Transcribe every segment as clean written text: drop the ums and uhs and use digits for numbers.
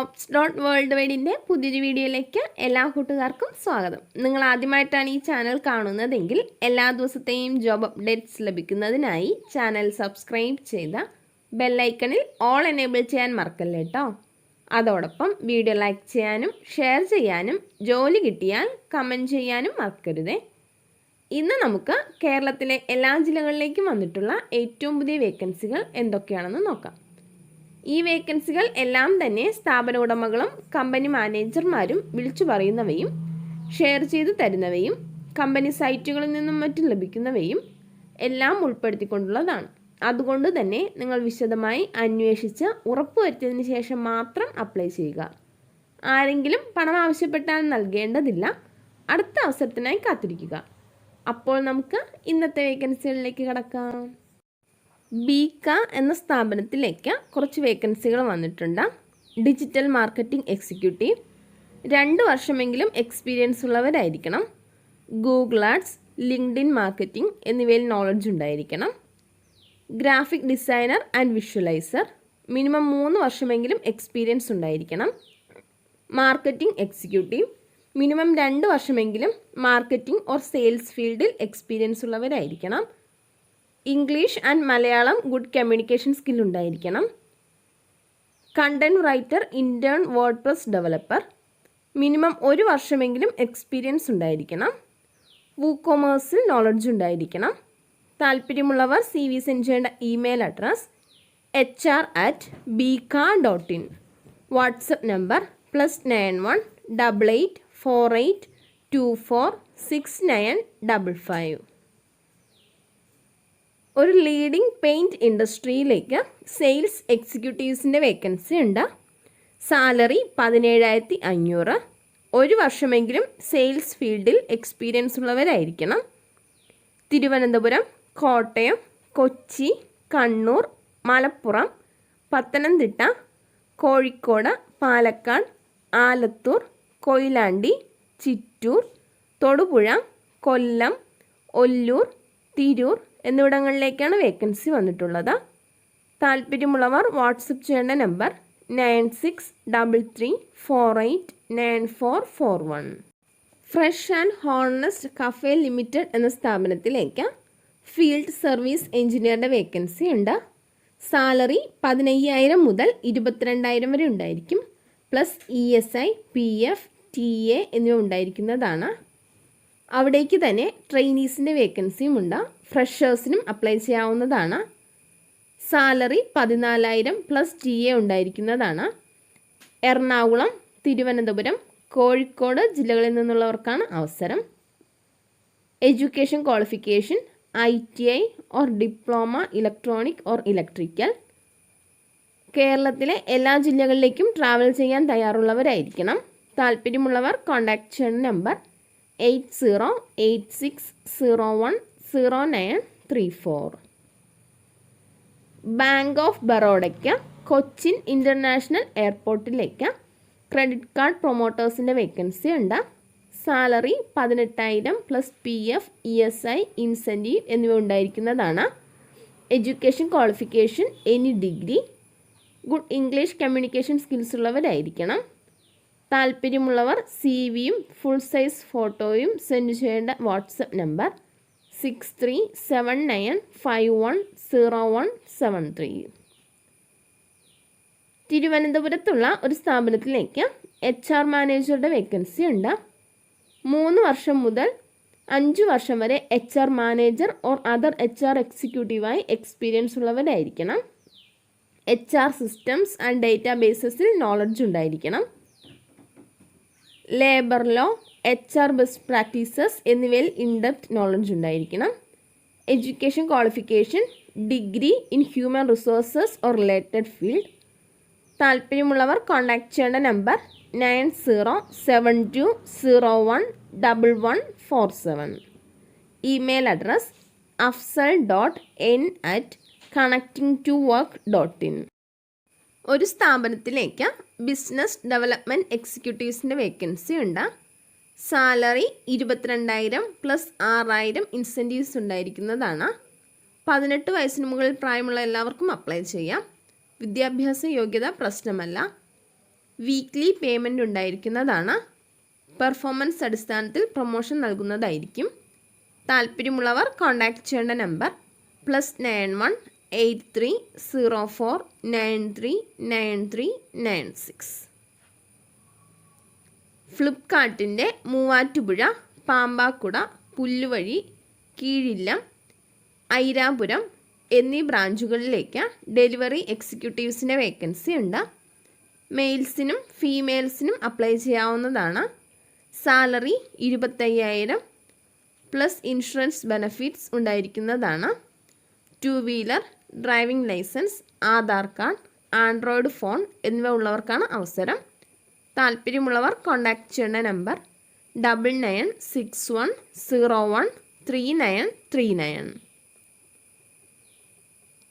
JOBS.WORLDWIDE പുതിയൊരു വീഡിയോയിലേക്ക് എല്ലാ കൂട്ടുകാർക്കും സ്വാഗതം. നിങ്ങൾ ആദ്യമായിട്ടാണ് ഈ ചാനൽ കാണുന്നതെങ്കിൽ എല്ലാ ദിവസത്തെയും ജോബ് അപ്ഡേറ്റ്സ് ലഭിക്കുന്നതിനായി ചാനൽ സബ്സ്ക്രൈബ് ചെയ്ത ബെൽ ഐക്കണിൽ ഓൾ എനേബിൾ ചെയ്യാൻ മറക്കല്ലേ കേട്ടോ. അതോടൊപ്പം വീഡിയോ ലൈക്ക് ചെയ്യാനും ഷെയർ ചെയ്യാനും ജോലി കിട്ടിയാൽ കമൻറ്റ് ചെയ്യാനും മറക്കരുതേ. ഇന്ന് നമുക്ക് കേരളത്തിലെ എല്ലാ ജില്ലകളിലേക്കും വന്നിട്ടുള്ള ഏറ്റവും പുതിയ വേക്കൻസികൾ എന്തൊക്കെയാണെന്ന് നോക്കാം. ഈ വേക്കൻസികൾ എല്ലാം തന്നെ സ്ഥാപന ഉടമകളും കമ്പനി മാനേജർമാരും വിളിച്ചു പറയുന്നവയും ഷെയർ ചെയ്ത് തരുന്നവയും കമ്പനി സൈറ്റുകളിൽ നിന്നും മറ്റും ലഭിക്കുന്നവയും എല്ലാം ഉൾപ്പെടുത്തിക്കൊണ്ടുള്ളതാണ്. അതുകൊണ്ട് തന്നെ നിങ്ങൾ വിശദമായി അന്വേഷിച്ച് ഉറപ്പുവരുത്തിയതിന് ശേഷം മാത്രം അപ്ലൈ ചെയ്യുക. ആരെങ്കിലും പണം ആവശ്യപ്പെട്ടാൽ നൽകേണ്ടതില്ല. അടുത്ത അവസരത്തിനായി കാത്തിരിക്കുക. അപ്പോൾ നമുക്ക് ഇന്നത്തെ വേക്കൻസികളിലേക്ക് കടക്കാം. ബീക്ക എന്ന സ്ഥാപനത്തിലേക്ക് കുറച്ച് വേക്കൻസികൾ വന്നിട്ടുണ്ട്. ഡിജിറ്റൽ മാർക്കറ്റിംഗ് എക്സിക്യൂട്ടീവ്, 2 വർഷമെങ്കിലും എക്സ്പീരിയൻസ് ഉള്ളവരായിരിക്കണം. ഗൂഗിൾ ആഡ്സ്, ലിങ്ക്ഡിൻ മാർക്കറ്റിംഗ് എന്നിവയിൽ നോളജ് ഉണ്ടായിരിക്കണം. Graphic designer and visualiser, minimum 3 വർഷമെങ്കിലും എക്സ്പീരിയൻസ് ഉണ്ടായിരിക്കണം. മാർക്കറ്റിംഗ് എക്സിക്യൂട്ടീവ്, മിനിമം 2 വർഷമെങ്കിലും മാർക്കറ്റിംഗ് ഓർ സെയിൽസ് ഫീൽഡിൽ എക്സ്പീരിയൻസ് ഉള്ളവരായിരിക്കണം. English and Malayalam good communication skill ഉണ്ടായിരിക്കണം. Content writer, intern WordPress developer, minimum 1 വർഷമെങ്കിലും എക്സ്പീരിയൻസ് ഉണ്ടായിരിക്കണം. വൂകൊമേഴ്സിൽ നോളജ് ഉണ്ടായിരിക്കണം. താല്പര്യമുള്ളവർ CV സെൻഡ് ചെയ്യേണ്ട email address hr@bika.in. WhatsApp number +91 88 48 24 6955. ഒരു ലീഡിംഗ് പെയിൻറ്റ് ഇൻഡസ്ട്രിയിലേക്ക് സെയിൽസ് എക്സിക്യൂട്ടീവ്സിൻ്റെ വേക്കൻസി ഉണ്ട്. സാലറി 17,500. 1 വർഷമെങ്കിലും സെയിൽസ് ഫീൽഡിൽ എക്സ്പീരിയൻസ് ഉള്ളവരായിരിക്കണം. തിരുവനന്തപുരം, കോട്ടയം, കൊച്ചി, കണ്ണൂർ, മലപ്പുറം, പത്തനംതിട്ട, കോഴിക്കോട്, പാലക്കാട്, ആലത്തൂർ, കൊയിലാണ്ടി, ചിറ്റൂർ, തൊടുപുഴ, കൊല്ലം, ഒല്ലൂർ, തിരൂർ എന്നിവിടങ്ങളിലേക്കാണ് വേക്കൻസി വന്നിട്ടുള്ളത്. താല്പര്യമുള്ളവർ വാട്സപ്പ് ചെയ്യേണ്ട number 9633489441. Fresh and honest cafe limited എന്ന സ്ഥാപനത്തിലേക്ക് ഫീൽഡ് സർവീസ് എഞ്ചിനീയറുടെ വേക്കൻസി ഉണ്ട്. സാലറി 15,000 മുതൽ 22,000 വരെ ഉണ്ടായിരിക്കും. പ്ലസ് ESI, PF, TA എന്നിവ ഉണ്ടായിരിക്കുന്നതാണ്. അവിടേക്ക് തന്നെ ട്രെയിനീസിൻ്റെ വേക്കൻസിയും ഉണ്ട്. ഫ്രഷേഴ്സിനും അപ്ലൈ ചെയ്യാവുന്നതാണ്. സാലറി 14,000 പ്ലസ് TA ഉണ്ടായിരിക്കുന്നതാണ്. എറണാകുളം, തിരുവനന്തപുരം, കോഴിക്കോട് ജില്ലകളിൽ നിന്നുള്ളവർക്കാണ് അവസരം. Education qualification ITI or diploma electronic or electrical. കേരളത്തിലെ എല്ലാ ജില്ലകളിലേക്കും ട്രാവൽ ചെയ്യാൻ തയ്യാറുള്ളവരായിരിക്കണം. താല്പര്യമുള്ളവർ കോൺടാക്ട് ചെയ്യുന്ന നമ്പർ 8086010934. ബാങ്ക് ഓഫ് ബറോഡയ്ക്ക് കൊച്ചിൻ ഇൻ്റർനാഷണൽ എയർപോർട്ടിലേക്ക് ക്രെഡിറ്റ് കാർഡ് പ്രൊമോട്ടേഴ്സിൻ്റെ വേക്കൻസി ഉണ്ട്. Salary 18,000 plus PF, ESI, incentive എന്നിവ ഉണ്ടായിരിക്കുന്നതാണ്. Education qualification any degree. Good English communication skills ഉള്ളവരായിരിക്കണം. താല്പര്യമുള്ളവർ CVയും ഫുൾ സൈസ് ഫോട്ടോയും സെൻഡ് ചെയ്യേണ്ട വാട്സപ്പ് നമ്പർ 6379510173. തിരുവനന്തപുരത്തുള്ള ഒരു സ്ഥാപനത്തിലേക്ക് HR മാനേജറുടെ വേക്കൻസി ഉണ്ട്. 3 വർഷം മുതൽ 5 വർഷം വരെ HR manager or other HR എക്സിക്യൂട്ടീവായി എക്സ്പീരിയൻസ് ഉള്ളവരായിരിക്കണം. HR സിസ്റ്റംസ് ആൻഡ് ഡേറ്റാബേസസിൽ നോളജ് ഉണ്ടായിരിക്കണം. Labour law, HR best practices എന്നിവയിൽ ഇൻഡെപ്ത് നോളജ് ഉണ്ടായിരിക്കണം. Education qualification degree in human resources or related field. താല്പര്യമുള്ളവർ കോൺടാക്ട് ചെയ്യേണ്ട നമ്പർ 9072011147. Email address afsal.n@connectingtowork.in. ഒരു സ്ഥാപനത്തിലേക്ക് ബിസിനസ് ഡെവലപ്മെൻറ്റ് എക്സിക്യൂട്ടീവ്സിൻ്റെ വേക്കൻസി ഉണ്ട്. സാലറി 22,000 പ്ലസ് 6,000 ഇൻസെൻറ്റീവ്സ് ഉണ്ടായിരിക്കുന്നതാണ്. 18 വയസ്സിന് മുകളിൽ പ്രായമുള്ള എല്ലാവർക്കും അപ്ലൈ ചെയ്യാം. വിദ്യാഭ്യാസ യോഗ്യത പ്രശ്നമല്ല. വീക്ക്ലി പേയ്മെൻ്റ് ഉണ്ടായിരിക്കുന്നതാണ്. പെർഫോമൻസ് അടിസ്ഥാനത്തിൽ പ്രൊമോഷൻ നൽകുന്നതായിരിക്കും. താല്പര്യമുള്ളവർ കോൺടാക്റ്റ് ചെയ്യേണ്ട നമ്പർ +91 8304 939396. ഫ്ലിപ്കാർട്ടിൻ്റെ മൂവാറ്റുപുഴ, പാമ്പാക്കുട, പുല്ലുവഴി, കീഴില്ലം, ഐരാപുരം എന്നീ ബ്രാഞ്ചുകളിലേക്ക് ഡെലിവറി എക്സിക്യൂട്ടീവ്സിൻ്റെ വേക്കൻസി ഉണ്ട്. മെയിൽസിനും ഫീമെയിൽസിനും അപ്ലൈ ചെയ്യാവുന്നതാണ്. സാലറി 25,000 പ്ലസ് ഇൻഷുറൻസ് ബെനഫിറ്റ്സ് ഉണ്ടായിരിക്കുന്നതാണ്. 2 wheeler, driving licence, Aadhaar card, android phone എന്നിവ ഉള്ളവർക്കാണ് അവസരം. താല്പര്യമുള്ളവർ കോൺടാക്റ്റ് ചെയ്യേണ്ട നമ്പർ 9961013939.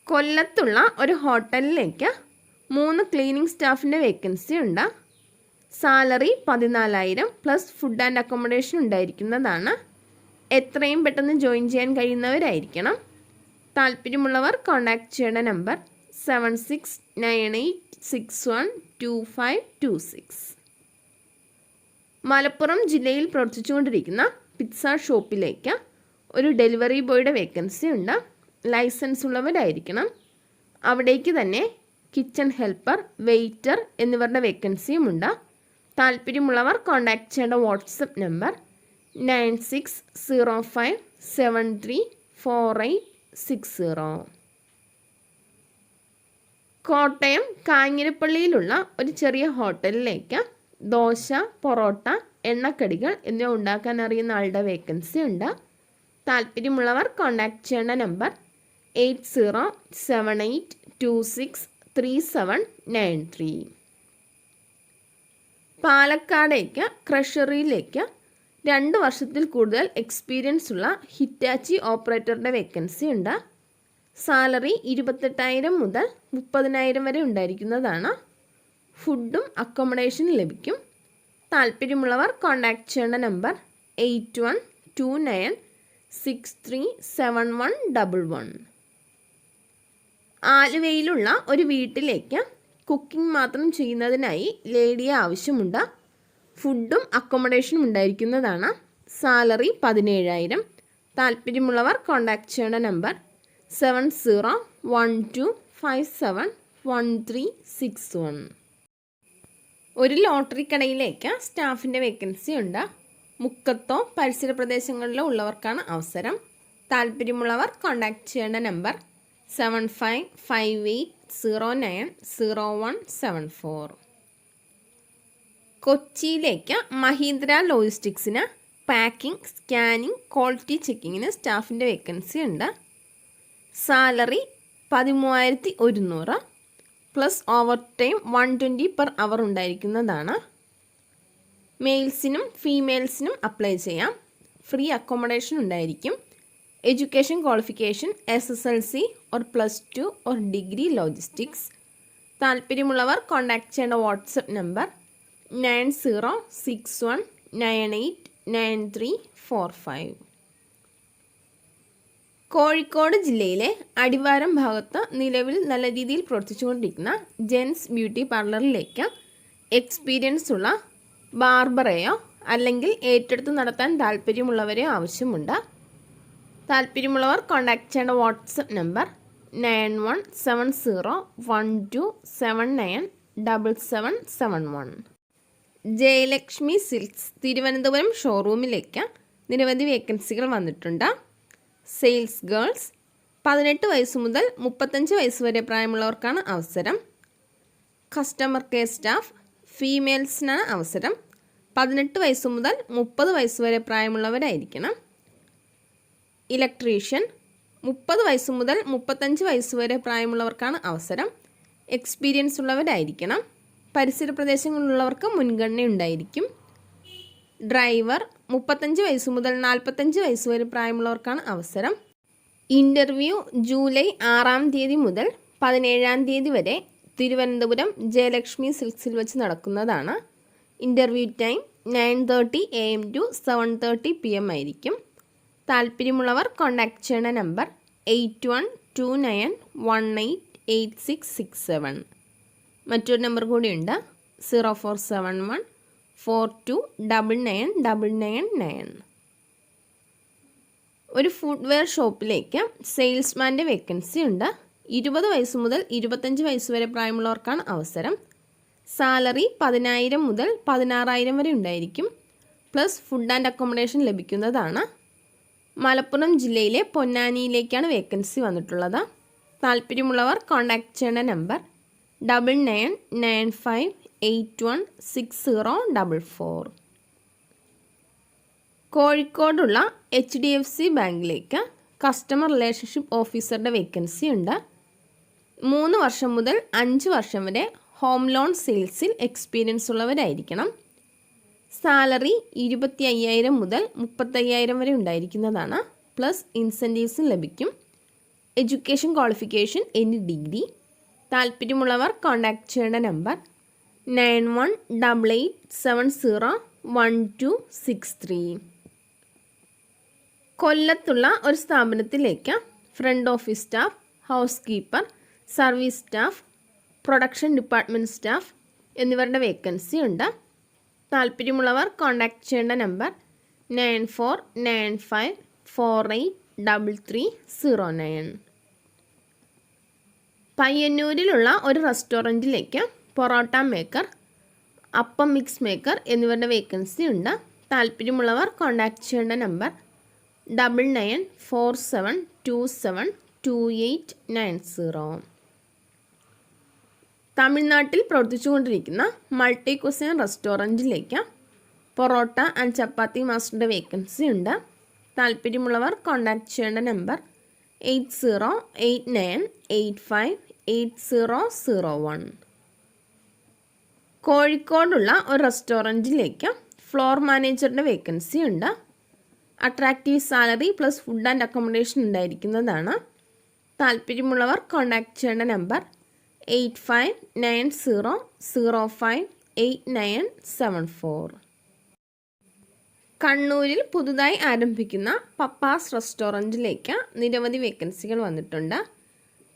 കൊല്ലത്തുള്ള ഒരു ഹോട്ടലിലേക്ക് 3 ക്ലീനിങ് സ്റ്റാഫിൻ്റെ വേക്കൻസി ഉണ്ട്. Salary 14,000 plus food and accommodation ഉണ്ടായിരിക്കുന്നതാണ്. എത്രയും പെട്ടെന്ന് ജോയിൻ ചെയ്യാൻ കഴിയുന്നവരായിരിക്കണം. താല്പര്യമുള്ളവർ കോൺടാക്റ്റ് ചെയ്യേണ്ട നമ്പർ 7698612526. മലപ്പുറം ജില്ലയിൽ പ്രവർത്തിച്ചുകൊണ്ടിരിക്കുന്ന പിസ്സ ഷോപ്പിലേക്ക് ഒരു ഡെലിവറി ബോയുടെ വേക്കൻസി ഉണ്ട്. ലൈസൻസ് ഉള്ളവരായിരിക്കണം. അവിടേക്ക് തന്നെ കിച്ചൺ ഹെൽപ്പർ, വെയിറ്റർ എന്നിവരുടെ വേക്കൻസിയുമുണ്ട്. താല്പര്യമുള്ളവർ കോൺടാക്റ്റ് ചെയ്യേണ്ട വാട്സപ്പ് നമ്പർ 9605734860. കോട്ടയം കാഞ്ഞിരപ്പള്ളിയിലുള്ള ഒരു ചെറിയ ഹോട്ടലിലേക്ക് ദോശ, പൊറോട്ട, എണ്ണക്കടികൾ എന്നിവ ഉണ്ടാക്കാൻ അറിയുന്ന ആളുടെ വേക്കൻസി ഉണ്ട്. താല്പര്യമുള്ളവർ കോൺടാക്റ്റ് ചെയ്യേണ്ട നമ്പർ 8078263793. പാലക്കാടേക്ക് ക്രഷറിയിലേക്ക് 2 വർഷത്തിൽ കൂടുതൽ എക്സ്പീരിയൻസ് ഉള്ള ഹിറ്റാച്ചി ഓപ്പറേറ്ററുടെ വേക്കൻസി ഉണ്ട്. സാലറി 28,000 മുതൽ 30,000 വരെ ഉണ്ടായിരിക്കുന്നതാണ്. ഫുഡും അക്കോമഡേഷനും ലഭിക്കും. താല്പര്യമുള്ളവർ കോൺടാക്റ്റ് ചെയ്യേണ്ട നമ്പർ 8129637111. ആലുവയിലുള്ള ഒരു വീട്ടിലേക്ക് കുക്കിംഗ് മാത്രം ചെയ്യുന്നതിനായി ലേഡിയെ ആവശ്യമുണ്ട്. ഫുഡും അക്കോമഡേഷനും ഉണ്ടായിരിക്കുന്നതാണ്. സാലറി 17,000. താല്പര്യമുള്ളവർ കോൺടാക്റ്റ് ചെയ്യേണ്ട നമ്പർ 7012571361. ഒരു ലോട്ടറി കടയിലേക്ക് സ്റ്റാഫിൻ്റെ വേക്കൻസി ഉണ്ട്. മുക്കത്തോ പരിസര പ്രദേശങ്ങളിലോ ഉള്ളവർക്കാണ് അവസരം. താല്പര്യമുള്ളവർ കോൺടാക്റ്റ് ചെയ്യേണ്ട നമ്പർ 7558090174. കൊച്ചിയിലേക്ക് മഹീന്ദ്ര ലോജിസ്റ്റിക്സിന് പാക്കിംഗ്, സ്കാനിംഗ്, ക്വാളിറ്റി ചെക്കിങ്ങിന് സ്റ്റാഫിൻ്റെ വേക്കൻസി ഉണ്ട്. Salary 13,100 plus overtime 120 per hour ഉണ്ടായിരിക്കുന്നതാണ്. മെയിൽസിനും ഫീമെയിൽസിനും അപ്ലൈ ചെയ്യാം. ഫ്രീ അക്കോമഡേഷൻ ഉണ്ടായിരിക്കും. Education qualification SSLC or +2 or degree logistics. താല്പര്യമുള്ളവർ കോൺടാക്റ്റ് ചെയ്യേണ്ട വാട്സപ്പ് നമ്പർ 9061989345. കോഴിക്കോട് ജില്ലയിലെ അടിവാരം ഭാഗത്ത് നിലവിൽ നല്ല രീതിയിൽ പ്രവർത്തിച്ചുകൊണ്ടിരിക്കുന്ന ജെൻസ് ബ്യൂട്ടി പാർലറിലേക്ക് എക്സ്പീരിയൻസ് ഉള്ള ബാർബറെയോ അല്ലെങ്കിൽ ഏറ്റെടുത്ത് നടത്താൻ താല്പര്യമുള്ളവരെയോ ആവശ്യമുണ്ട്. താല്പര്യമുള്ളവർ കോൺടാക്റ്റ് ചെയ്യേണ്ട WhatsApp number 917012797771. Jayalakshmi silks Thiruvananthapuram ഷോറൂമിലേക്ക് നിരവധി വേക്കൻസികൾ വന്നിട്ടുണ്ട്. സെയിൽസ് ഗേൾസ് 18 വയസ്സ് മുതൽ 35 വയസ്സ് വരെ പ്രായമുള്ളവർക്കാണ് അവസരം. കസ്റ്റമർ കെയർ സ്റ്റാഫ് ഫീമെയിൽസിനാണ് അവസരം. 18 വയസ്സ് മുതൽ 30 വയസ്സ് വരെ പ്രായമുള്ളവരായിരിക്കണം. ഇലക്ട്രീഷ്യൻ 30 വയസ്സ് മുതൽ 35 വയസ്സ് വരെ പ്രായമുള്ളവർക്കാണ് അവസരം. എക്സ്പീരിയൻസ് ഉള്ളവരായിരിക്കണം. പരിസര പ്രദേശങ്ങളിലുള്ളവർക്ക് മുൻഗണന ഉണ്ടായിരിക്കും. ഡ്രൈവർ 35 വയസ്സ് മുതൽ 45 വയസ്സ് വരെ പ്രായമുള്ളവർക്കാണ് അവസരം. ഇൻ്റർവ്യൂ ജൂലൈ 6-ാം തീയതി മുതൽ 17-ാം തീയതി വരെ തിരുവനന്തപുരം ജയലക്ഷ്മി സിൽക്സിൽ വെച്ച് നടക്കുന്നതാണ്. Interview time 9:30 AM to 7:30 PM ആയിരിക്കും. താല്പര്യമുള്ളവർ കോൺടാക്റ്റ് ചെയ്യേണ്ട നമ്പർ 8129188667. മറ്റൊരു നമ്പർ കൂടിയുണ്ട് 0471 429999. ഒരു ഫുഡ്വെയർ ഷോപ്പിലേക്ക് സെയിൽസ്മാൻ്റെ വേക്കൻസി ഉണ്ട്. 20 വയസ്സ് മുതൽ 25 വയസ്സ് വരെ പ്രായമുള്ളവർക്കാണ് അവസരം. സാലറി 10,000 മുതൽ 16,000 വരെ ഉണ്ടായിരിക്കും. പ്ലസ് ഫുഡ് ആൻഡ് അക്കോമഡേഷൻ ലഭിക്കുന്നതാണ്. മലപ്പുറം ജില്ലയിലെ പൊന്നാനിയിലേക്കാണ് വേക്കൻസി വന്നിട്ടുള്ളത്. താല്പര്യമുള്ളവർ കോൺടാക്റ്റ് ചെയ്യേണ്ട നമ്പർ 9995816044. കോഴിക്കോടുള്ള HDFC ബാങ്കിലേക്ക് കസ്റ്റമർ റിലേഷൻഷിപ്പ് ഓഫീസറുടെ വേക്കൻസി ഉണ്ട്. 3 വർഷം മുതൽ 5 വർഷം വരെ ഹോം ലോൺ സെയിൽസിൽ എക്സ്പീരിയൻസ് ഉള്ളവരായിരിക്കണം. സാലറി 25,000 മുതൽ 35,000 വരെ ഉണ്ടായിരിക്കുന്നതാണ്. പ്ലസ് ഇൻസെൻറ്റീവ്സും ലഭിക്കും. Education qualification any degree. താല്പര്യമുള്ളവർ കോൺടാക്റ്റ് ചെയ്യേണ്ട നമ്പർ 9188701263. കൊല്ലത്തുള്ള ഒരു സ്ഥാപനത്തിലേക്ക് front office staff, house keeper, service staff, production department staff എന്നിവരുടെ വേക്കൻസി ഉണ്ട്. താല്പര്യമുള്ളവർ കോൺടാക്റ്റ് ചെയ്യേണ്ട നമ്പർ 9495483309. പയ്യന്നൂരിലുള്ള ഒരു റെസ്റ്റോറൻറ്റിലേക്ക് parotta maker, appam mix maker എന്നിവരുടെ വേക്കൻസി ഉണ്ട്. താല്പര്യമുള്ളവർ കോൺടാക്റ്റ് ചെയ്യേണ്ട നമ്പർ 9947272890. തമിഴ്നാട്ടിൽ പ്രവർത്തിച്ചുകൊണ്ടിരിക്കുന്ന മൾട്ടി കുസൈൻ റെസ്റ്റോറൻറ്റിലേക്ക് പൊറോട്ട ആൻഡ് ചപ്പാത്തി മാസ്റ്ററുടെ വേക്കൻസി ഉണ്ട്. താല്പര്യമുള്ളവർ കോൺടാക്റ്റ് ചെയ്യേണ്ട നമ്പർ 8089858001. കോഴിക്കോടുള്ള ഒരു റെസ്റ്റോറൻറ്റിലേക്ക് ഫ്ലോർ മാനേജറുടെ വേക്കൻസി ഉണ്ട്. Attractive salary plus food and accommodation ഉണ്ടായിരിക്കുന്നതാണ്. താല്പര്യമുള്ളവർ കോൺടാക്റ്റ് ചെയ്യേണ്ട നമ്പർ 8590058974. കണ്ണൂരിൽ പുതുതായി ആരംഭിക്കുന്ന പപ്പാസ് റെസ്റ്റോറൻറ്റിലേക്ക് നിരവധി വേക്കൻസികൾ വന്നിട്ടുണ്ട്.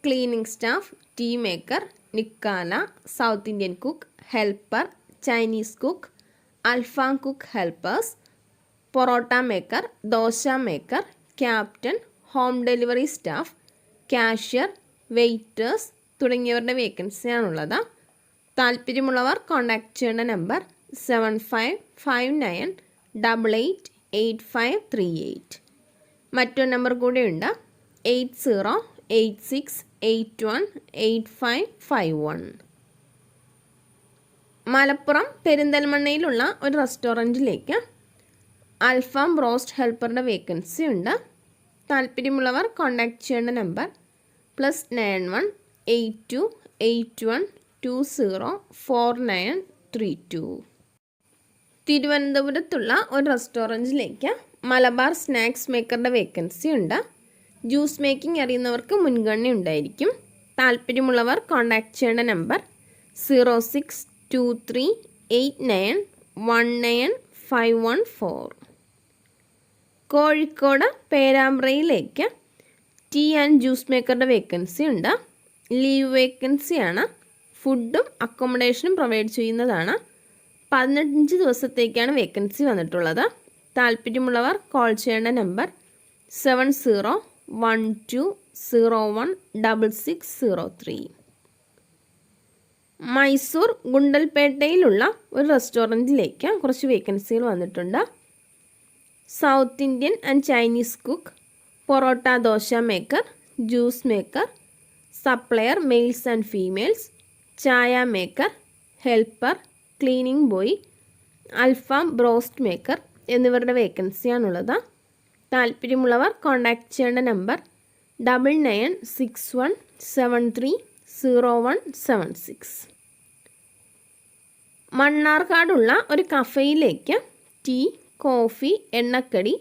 ക്ലീനിങ് സ്റ്റാഫ്, ടീ മേക്കർ, നിക്കാല, South Indian cook, helper, Chinese cook, അൽഫാം cook helpers, parotta maker, dosa maker, captain, home delivery staff, cashier, waiters തുടങ്ങിയവരുടെ വേക്കൻസിയാണുള്ളത്. താല്പര്യമുള്ളവർ കോൺടാക്റ്റ് ചെയ്യേണ്ട നമ്പർ 7559888538. മറ്റൊരു നമ്പർ കൂടെയുണ്ട് 8086818551. മലപ്പുറം പെരിന്തൽമണ്ണയിലുള്ള ഒരു റെസ്റ്റോറൻറ്റിലേക്ക് അൽഫാം റോസ്റ്റ് ഹെൽപ്പറുടെ വേക്കൻസി ഉണ്ട്. താല്പര്യമുള്ളവർ കോൺടാക്റ്റ് ചെയ്യേണ്ട നമ്പർ +918281204932. തിരുവനന്തപുരത്തുള്ള ഒരു റെസ്റ്റോറൻറ്റിലേക്ക് മലബാർ സ്നാക്സ് മേക്കറുടെ വേക്കൻസി ഉണ്ട്. ജ്യൂസ് മേക്കിംഗ് അറിയുന്നവർക്ക് മുൻഗണന ഉണ്ടായിരിക്കും. താല്പര്യമുള്ളവർ കോൺടാക്റ്റ് ചെയ്യേണ്ട നമ്പർ 062389195114. കോഴിക്കോട് പേരാമ്പ്രയിലേക്ക് ടീ ആൻഡ് ജ്യൂസ് മേക്കറുടെ വേക്കൻസി ഉണ്ട്. ലീവ് വേക്കൻസിയാണ്. ഫുഡും അക്കോമഡേഷനും പ്രൊവൈഡ് ചെയ്യുന്നതാണ്. 15 ദിവസത്തേക്കാണ് വേക്കൻസി വന്നിട്ടുള്ളത്. താല്പര്യമുള്ളവർ കോൾ ചെയ്യേണ്ട നമ്പർ 7012016603. മൈസൂർ ഗുണ്ടൽപേട്ടയിലുള്ള ഒരു റെസ്റ്റോറൻറ്റിലേക്ക് കുറച്ച് വേക്കൻസികൾ വന്നിട്ടുണ്ട്. South Indian and Chinese cook, parotta dosa maker, juice maker, supplier males and females, ചായ മേക്കർ, ഹെൽപ്പർ, ക്ലീനിങ് ബോയ്, അൽഫാം ബ്രോസ്റ്റ് മേക്കർ എന്നിവരുടെ വേക്കൻസിയാണുള്ളത്. താല്പര്യമുള്ളവർ കോൺടാക്റ്റ് ചെയ്യേണ്ട നമ്പർ 9961730176. മണ്ണാർക്കാടുള്ള ഒരു കഫേയിലേക്ക് ടീ, കോഫി, എണ്ണക്കടി,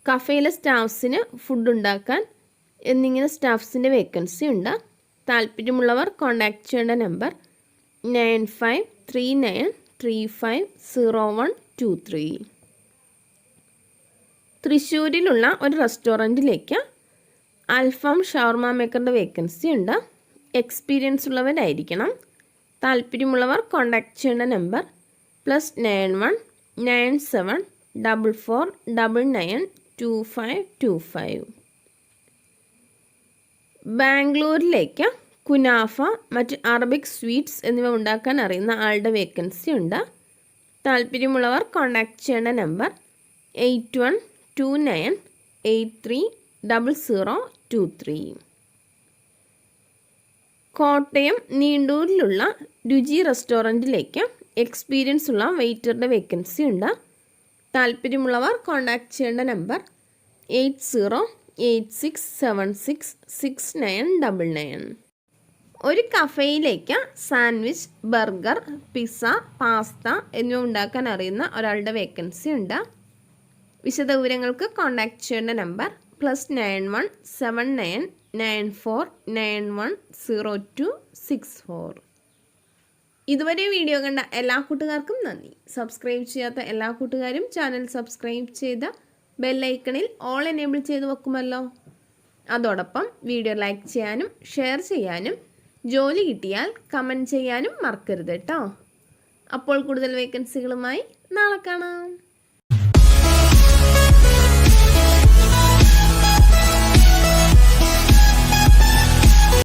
കഫേയിലെ സ്റ്റാഫ്സിന് ഫുഡ് ഉണ്ടാക്കാൻ എന്നിങ്ങനെ സ്റ്റാഫ്സിൻ്റെ വേക്കൻസി ഉണ്ട്. താല്പര്യമുള്ളവർ കോൺടാക്റ്റ് ചെയ്യേണ്ട നമ്പർ 9539350123. തൃശ്ശൂരിലുള്ള ഒരു റെസ്റ്റോറൻറ്റിലേക്ക് അൽഫാം ഷവർമ മേക്കറുടെ വേക്കൻസി ഉണ്ട്. എക്സ്പീരിയൻസ് ഉള്ളവരായിരിക്കണം. താല്പര്യമുള്ളവർ കോൺടാക്റ്റ് ചെയ്യേണ്ട നമ്പർ +919744992525. ബാംഗ്ലൂരിലേക്ക് കുനാഫ, മറ്റ് അറബിക് സ്വീറ്റ്സ് എന്നിവ ഉണ്ടാക്കാൻ അറിയുന്ന ആളുടെ വേക്കൻസി ഉണ്ട്. താല്പര്യമുള്ളവർ കോൺടാക്റ്റ് ചെയ്യേണ്ട നമ്പർ 8129830023. കോട്ടയം നീണ്ടൂരിലുള്ള രുചി റെസ്റ്റോറൻറ്റിലേക്ക് എക്സ്പീരിയൻസ് ഉള്ള വെയിറ്ററുടെ വേക്കൻസി ഉണ്ട്. താല്പര്യമുള്ളവർ കോൺടാക്റ്റ് ചെയ്യേണ്ട നമ്പർ 8086766999. ഒരു കഫേയിലേക്ക് സാൻഡ്വിച്ച്, ബർഗർ, പിസ്സ, പാസ്ത എന്നിവ ഉണ്ടാക്കാൻ അറിയുന്ന ഒരാളുടെ വേക്കൻസി ഉണ്ട്. വിശദവിവരങ്ങൾക്ക് കോൺടാക്റ്റ് ചെയ്യേണ്ട നമ്പർ +917994910264. ഇതുവരെ വീഡിയോ കണ്ട എല്ലാ കൂട്ടുകാർക്കും നന്ദി. സബ്സ്ക്രൈബ് ചെയ്യാത്ത എല്ലാ കൂട്ടുകാരും ചാനൽ സബ്സ്ക്രൈബ് ചെയ്ത് ബെല്ലൈക്കണിൽ ഓൾ എനേബിൾ ചെയ്ത് വെക്കുമല്ലോ. അതോടൊപ്പം വീഡിയോ ലൈക്ക് ചെയ്യാനും ഷെയർ ചെയ്യാനും ജോലി കിട്ടിയാൽ കമൻറ്റ് ചെയ്യാനും മറക്കരുത് കേട്ടോ. അപ്പോൾ കൂടുതൽ വേക്കൻസികളുമായി നാളെ കാണാം.